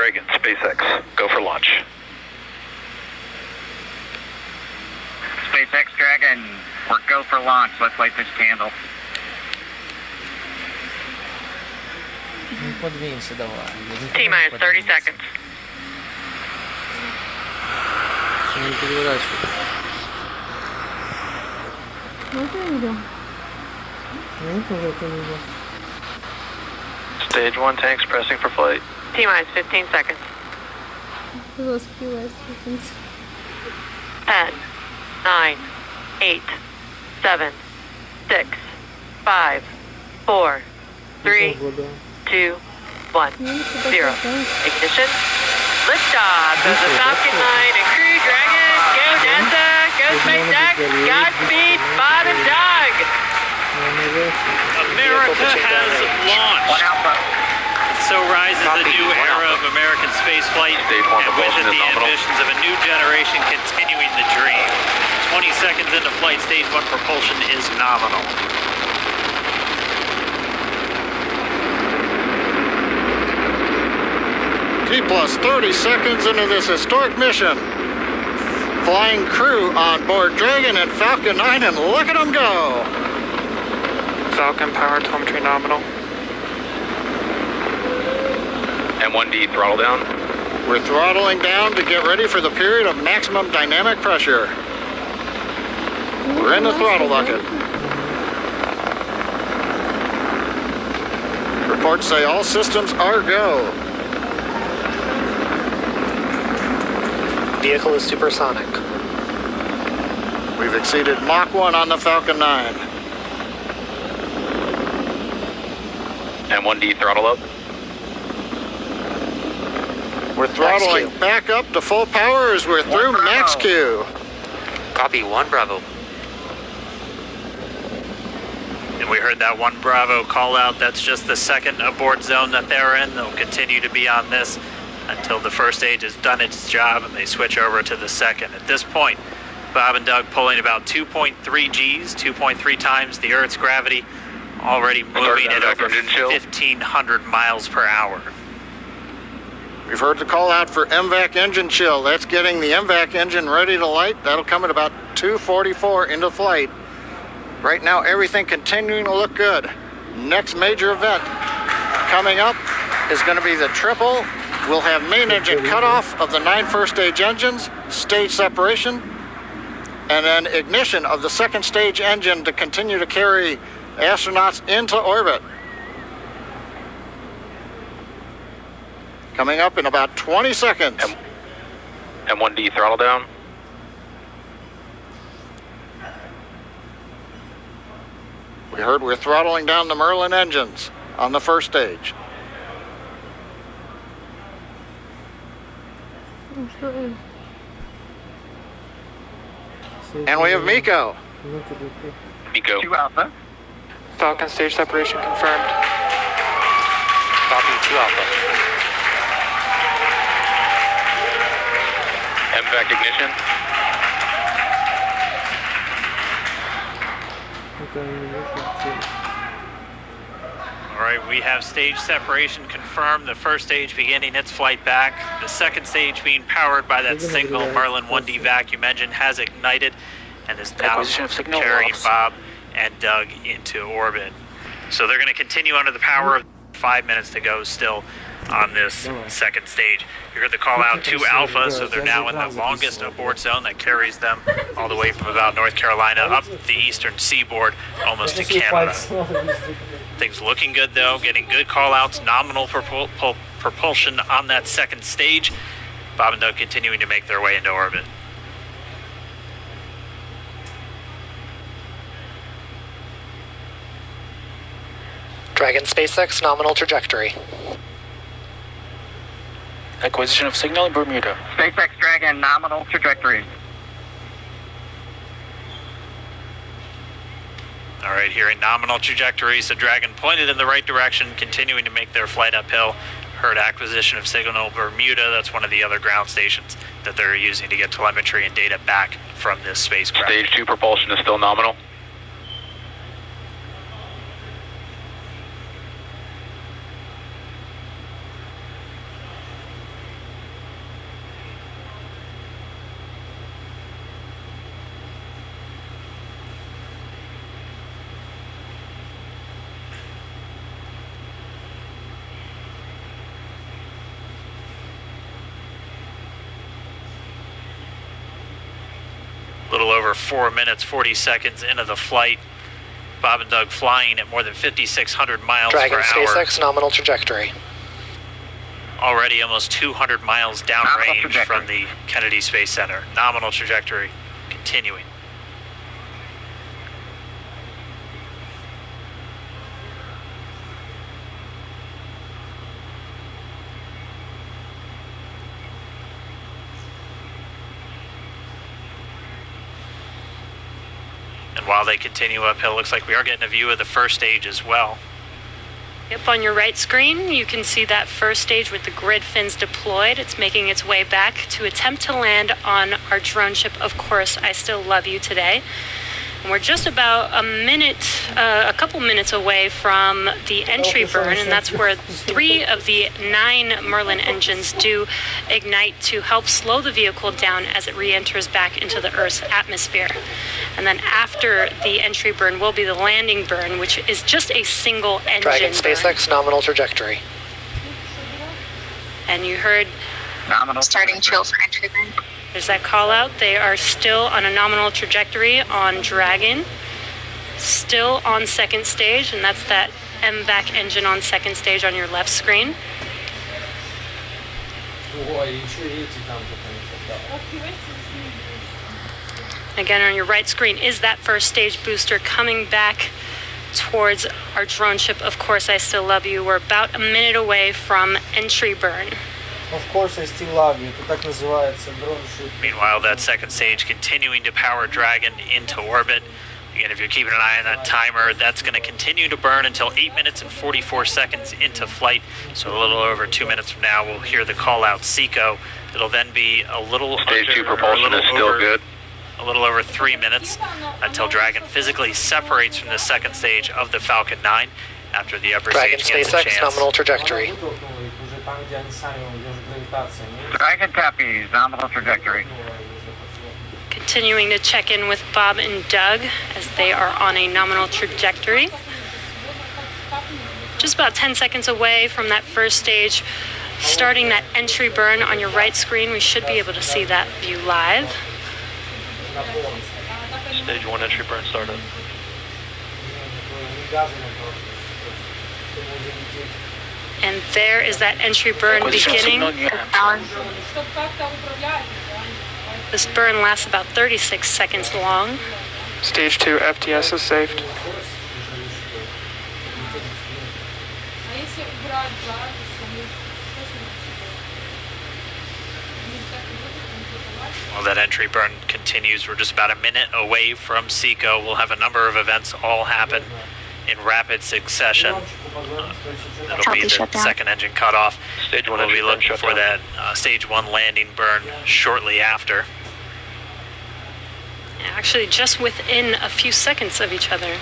Dragon, SpaceX, go for launch. SpaceX Dragon, we're go for launch. Let's light this candle. T-minus 30 seconds. Stage 1 tanks pressing for flight. T-minus 15 seconds. 10, 9, 8, 7, 6, 5, 4, 3, 2, 1, 0. Ignition. Liftoff of the Falcon 9 and Crew Dragon. Go NASA. Go SpaceX. Godspeed, Bob and Doug. America has launched. So rises a new era of American spaceflight, and with it the ambitions of a new generation continuing the dream. 20 seconds into flight, stage 1 propulsion is nominal. T plus 30 seconds into this historic mission. Flying crew on board Dragon and Falcon 9, and look at them go. Falcon power telemetry nominal. M1D throttle down. We're throttling down to get ready for the period of maximum dynamic pressure. We're in the throttle bucket. Reports say all systems are go. Vehicle is supersonic. We've exceeded Mach 1 on the Falcon 9. M1D throttle up. We're throttling back up to full power as we're through max Q. Copy, 1 Bravo. And we heard that 1 Bravo call out. That's just the second abort zone that they're in. They'll continue to be on this until the first stage has done its job and they switch over to the second. At this point, Bob and Doug pulling about 2.3 Gs, 2.3 times the Earth's gravity, already moving at over 1,500 miles per hour. We've heard the call out for MVAC engine chill. That's getting the MVAC engine ready to light. That'll come at about 2:44 into flight. Right now, everything continuing to look good. Next major event coming up is going to be the triple. We'll have main engine cutoff of the 9 first stage engines, stage separation, and then ignition of the second stage engine to continue to carry astronauts into orbit. Coming up in about 20 seconds. M1D throttle down. We heard we're throttling down the Merlin engines on the first stage. And we have Miko. Miko. 2 Alpha. Falcon stage separation confirmed. Copy, 2 Alpha. MVAC ignition. All right, we have stage separation confirmed. The first stage beginning its flight back. The second stage being powered by that single Merlin 1D vacuum engine has ignited and is now carrying Bob and Doug into orbit. So they're going to continue under the power of 5 minutes to go still on this second stage. You heard the call out to Alpha, so they're now in the longest abort zone that carries them all the way from about North Carolina up the eastern seaboard, almost to Canada. Things looking good though, getting good call outs, nominal propulsion on that second stage. Bob and Doug continuing to make their way into orbit. Dragon SpaceX nominal trajectory. Acquisition of signal in Bermuda. SpaceX Dragon, nominal trajectory. All right, here in nominal trajectory, so Dragon pointed in the right direction, continuing to make their flight uphill. Heard acquisition of signal Bermuda. That's one of the other ground stations that they're using to get telemetry and data back from this spacecraft. Stage 2 propulsion is still nominal. little over 4 minutes, 40 seconds into the flight. Bob and Doug flying at more than 5,600 miles Dragon per hour. SpaceX nominal trajectory. Already almost 200 miles downrange from the Kennedy Space Center. Nominal trajectory continuing. And while they continue uphill, looks like we are getting a view of the first stage as well. Yep, on your right screen, you can see that first stage with the grid fins deployed. It's making its way back to attempt to land on our drone ship, Of Course I Still Love You today. And we're just about a couple minutes away from the entry burn, and that's where 3 of the 9 Merlin engines do ignite to help slow the vehicle down as it re-enters back into the Earth's atmosphere. And then after the entry burn will be the landing burn, which is just a single engine Dragon burn. SpaceX nominal trajectory. And you heard Nominal. Starting chill for entry burn. there's that call out. They are still on a nominal trajectory on Dragon, still on second stage, and that's that MVAC engine on second stage on your left screen. Again, on your right screen is that first stage booster coming back towards our drone ship, Of Course I Still Love You. We're about a minute away from entry burn. Of course I still love you. Это так называется дрон-шип. Meanwhile, that second stage continuing to power Dragon into orbit. Again, if you're keeping an eye on that timer, that's going to continue to burn until 8 minutes and 44 seconds into flight. So a little over 2 minutes from now, we'll hear the call out SECO. It'll then be a little Stage under, 2 propulsion is still good. A little over 3 minutes until Dragon physically separates from the second stage of the Falcon 9 after the upper Dragon stage gets a SpaceX chance. nominal trajectory. Dragon copies. Nominal trajectory. Continuing to check in with Bob and Doug as they are on a nominal trajectory. Just about 10 seconds away from that first stage, starting that entry burn on your right screen. We should be able to see that view live. Stage 1 entry burn started. And there is that entry burn Acquisition beginning. signal unit. This burn lasts about 36 seconds long. Stage 2 FTS is saved. While that entry burn continues, we're just about a minute away from SECO. We'll have a number of events all happen in rapid succession. That'll be the shutdown. second engine cutoff. Stage 1 We'll be entry burn looking shut for down. that stage 1 landing burn shortly after. Actually, just within a few seconds of each other.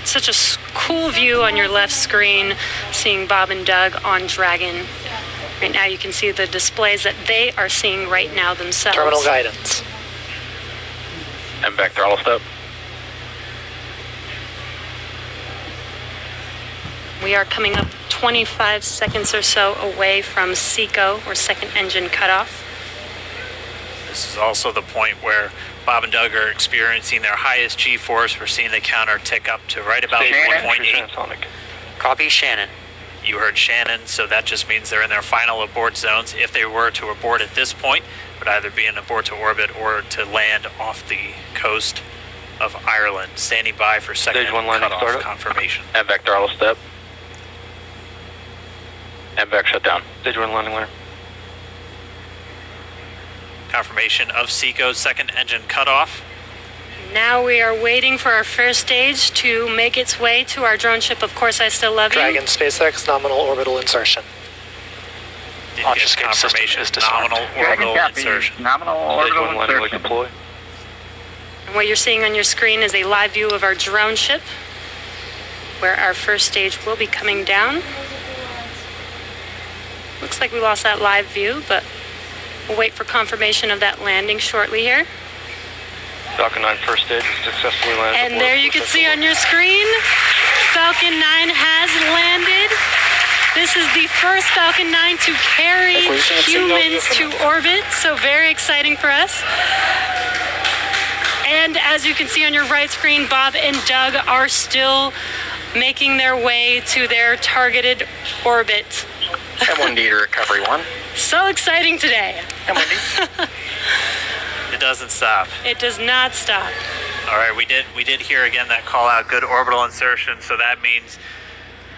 Such a cool view on your left screen, seeing Bob and Doug on Dragon. Right now you can see the displays that they are seeing right now themselves. Terminal guidance. MVAC throttle step. We are coming up 25 seconds or so away from SECO, or second engine cutoff. This is also the point where Bob and Doug are experiencing their highest G-force. We're seeing the counter tick up to right about Stage 1 entry 1.8. transonic. Copy Shannon. You heard Shannon, so that just means they're in their final abort zones. If they were to abort at this point, it would either be an abort to orbit or to land off the coast of Ireland. Standing by for second Stage 1 landing cutoff started. confirmation. MVAC throttle step. MVAC shut down. Stage 1 landing line. Confirmation of SECO's second engine cutoff. Now we are waiting for our first stage to make its way to our drone ship, Of Course I Still Love You. Dragon SpaceX nominal orbital insertion. Did Launch get escape system confirmation is disarmed. nominal Dragon orbital copies. insertion. Nominal Stage 1 orbital landing leg insertion. deploy. And what you're seeing on your screen is a live view of our drone ship, where our first stage will be coming down. Looks like we lost that live view, but we'll wait for confirmation of that landing shortly here. Falcon 9 first stage successfully landed. And aboard there you can see on your screen, Falcon 9 has landed. This is the first Falcon 9 to carry Acquisition of signal humans to affirmative. orbit, so very exciting for us. And as you can see on your right screen, Bob and Doug are still making their way to their targeted orbit. M1D to recovery 1. So exciting today. M1D. It doesn't stop. It does not stop. All right, we did hear again that call out, good orbital insertion, so that means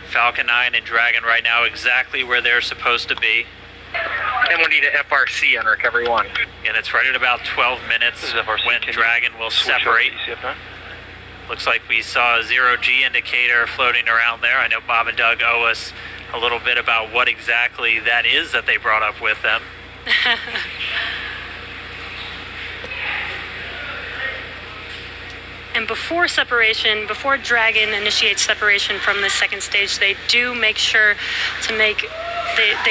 Falcon 9 and Dragon right now exactly where they're supposed to be. M1D to FRC on recovery 1. And it's right at about 12 minutes This is FRC. when Can you Dragon will switch over separate. to ECF9? Looks like we saw a 0G indicator floating around there. I know Bob and Doug owe us a little bit about what exactly that is that they brought up with them. And before separation, before Dragon initiates separation from the second stage, they do make sure to they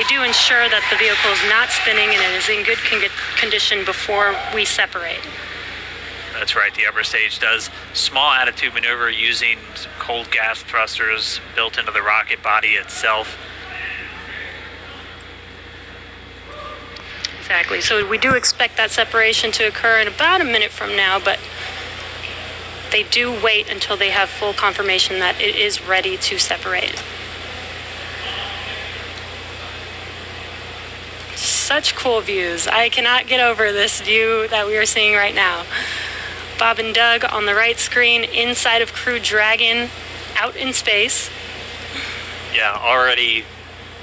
do ensure that the vehicle is not spinning and it is in good condition before we separate. That's right, the upper stage does small attitude maneuver using cold gas thrusters built into the rocket body itself. Exactly. So we do expect that separation to occur in about a minute from now, but they do wait until they have full confirmation that it is ready to separate. Such cool views. I cannot get over this view that we are seeing right now. Bob and Doug on the right screen, inside of Crew Dragon, out in space. Yeah, already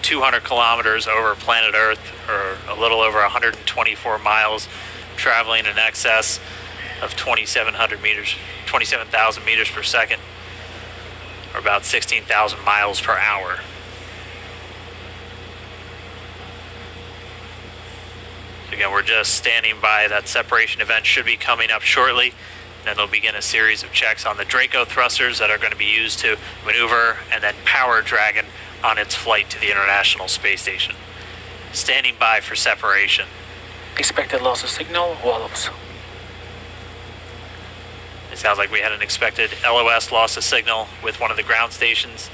200 kilometers over planet Earth, or a little over 124 miles, traveling in excess of 2,700 meters, 27,000 meters per second, or about 16,000 miles per hour. Again, we're just standing by. That separation event should be coming up shortly. Then they'll begin a series of checks on the Draco thrusters that are going to be used to maneuver and then power Dragon on its flight to the International Space Station. Standing by for separation. Expected loss of signal, wallops. It sounds like we had an expected LOS loss of signal with one of the ground stations.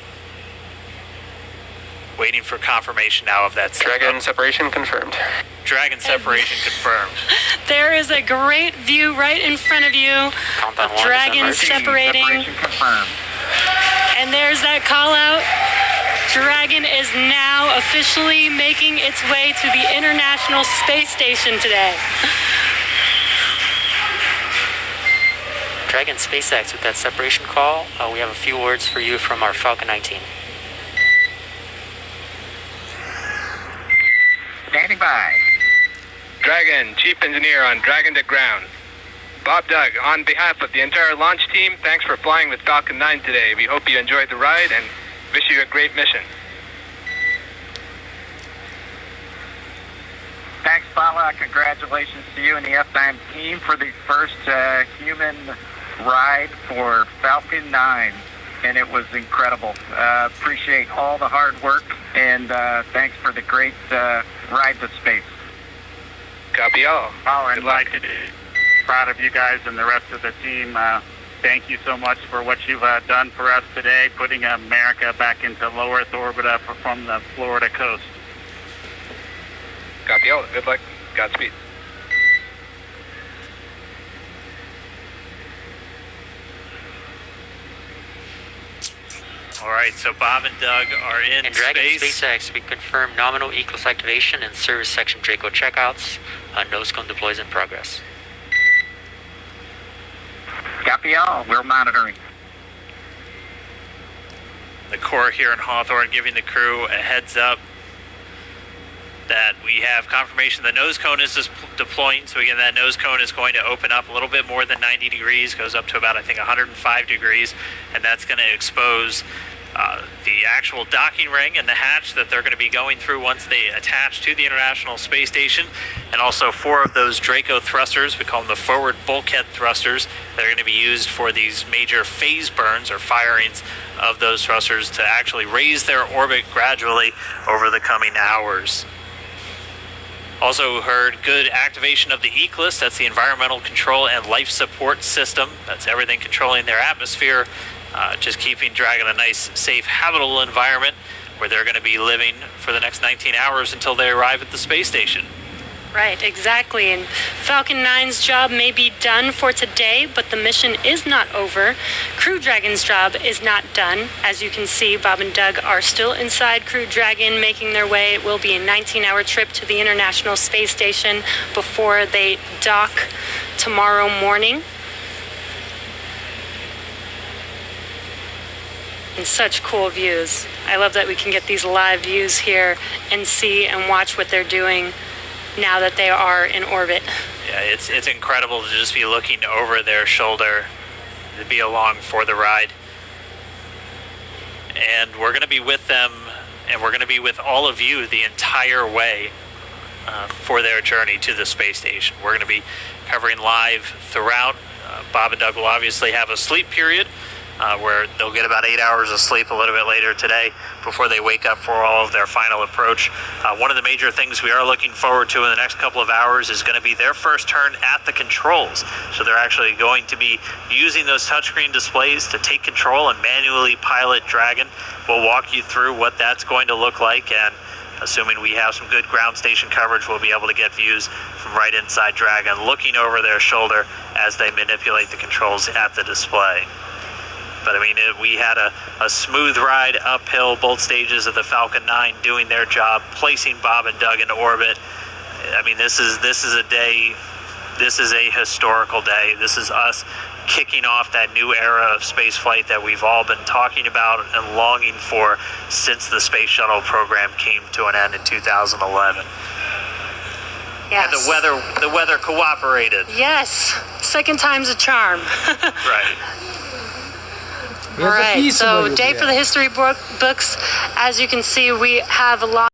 Waiting for confirmation now of that. Dragon separation confirmed. Dragon separation confirmed. There is a great view right in front of you Countdown of 1 Dragon is separating. Separation confirmed. And there's that call out. Dragon is now officially making its way to the International Space Station today. Dragon SpaceX, with that separation call, we have a few words for you from our Falcon 19. Standing by. Dragon, Chief Engineer on Dragon to Ground. Bob Doug, on behalf of the entire launch team, thanks for flying with Falcon 9 today. We hope you enjoyed the ride and wish you a great mission. Thanks, Paula. Congratulations to you and the F9 team for the first human ride for Falcon 9. And it was incredible. Appreciate all the hard work, and thanks for the great ride to space. Copy all. Oh, and Good luck. like to be proud of you guys and the rest of the team. Thank you so much for what you've done for us today, putting America back into low Earth orbit from the Florida coast. Copy all. Good luck. Godspeed. All right, so Bob and Doug are in And Dragon space. SpaceX, we confirm nominal ECLS activation and service section Draco checkouts. Nose cone deploys in progress. Copy all. We're monitoring. The Corps here in Hawthorne giving the crew a heads up that we have confirmation the nose cone is deploying. So again, that nose cone is going to open up a little bit more than 90 degrees, goes up to about, I think, 105 degrees, and that's going to expose the actual docking ring and the hatch that they're going to be going through once they attach to the International Space Station, and also 4 of those Draco thrusters, we call them the forward bulkhead thrusters, that are going to be used for these major phase burns or firings of those thrusters to actually raise their orbit gradually over the coming hours. Also heard good activation of the ECLS, that's the Environmental Control and Life Support System. That's everything controlling their atmosphere, just keeping Dragon a nice, safe, habitable environment where they're going to be living for the next 19 hours until they arrive at the space station. Right, exactly. And Falcon 9's job may be done for today, but the mission is not over. Crew Dragon's job is not done. As you can see, Bob and Doug are still inside Crew Dragon, making their way. It will be a 19-hour trip to the International Space Station before they dock tomorrow morning. And such cool views. I love that we can get these live views here and see and watch what they're doing now that they are in orbit. Yeah, it's incredible to just be looking over their shoulder, to be along for the ride. And we're going to be with them, and we're going to be with all of you the entire way for their journey to the space station. We're going to be covering live throughout. Bob and Doug will obviously have a sleep period where they'll get about 8 hours of sleep a little bit later today before they wake up for all of their final approach. One of the major things we are looking forward to in the next couple of hours is going to be their first turn at the controls. So they're actually going to be using those touchscreen displays to take control and manually pilot Dragon. We'll walk you through what that's going to look like, and assuming we have some good ground station coverage, we'll be able to get views from right inside Dragon, looking over their shoulder as they manipulate the controls at the display. But I mean, we had a smooth ride uphill, both stages of the Falcon 9 doing their job, placing Bob and Doug into orbit. I mean, this is a day, this is a historical day. This is us kicking off that new era of spaceflight that we've all been talking about and longing for since the space shuttle program came to an end in 2011. Yes. And the weather cooperated. Yes, second time's a charm. Right. All right, so day for the history books. As you can see, we have a lot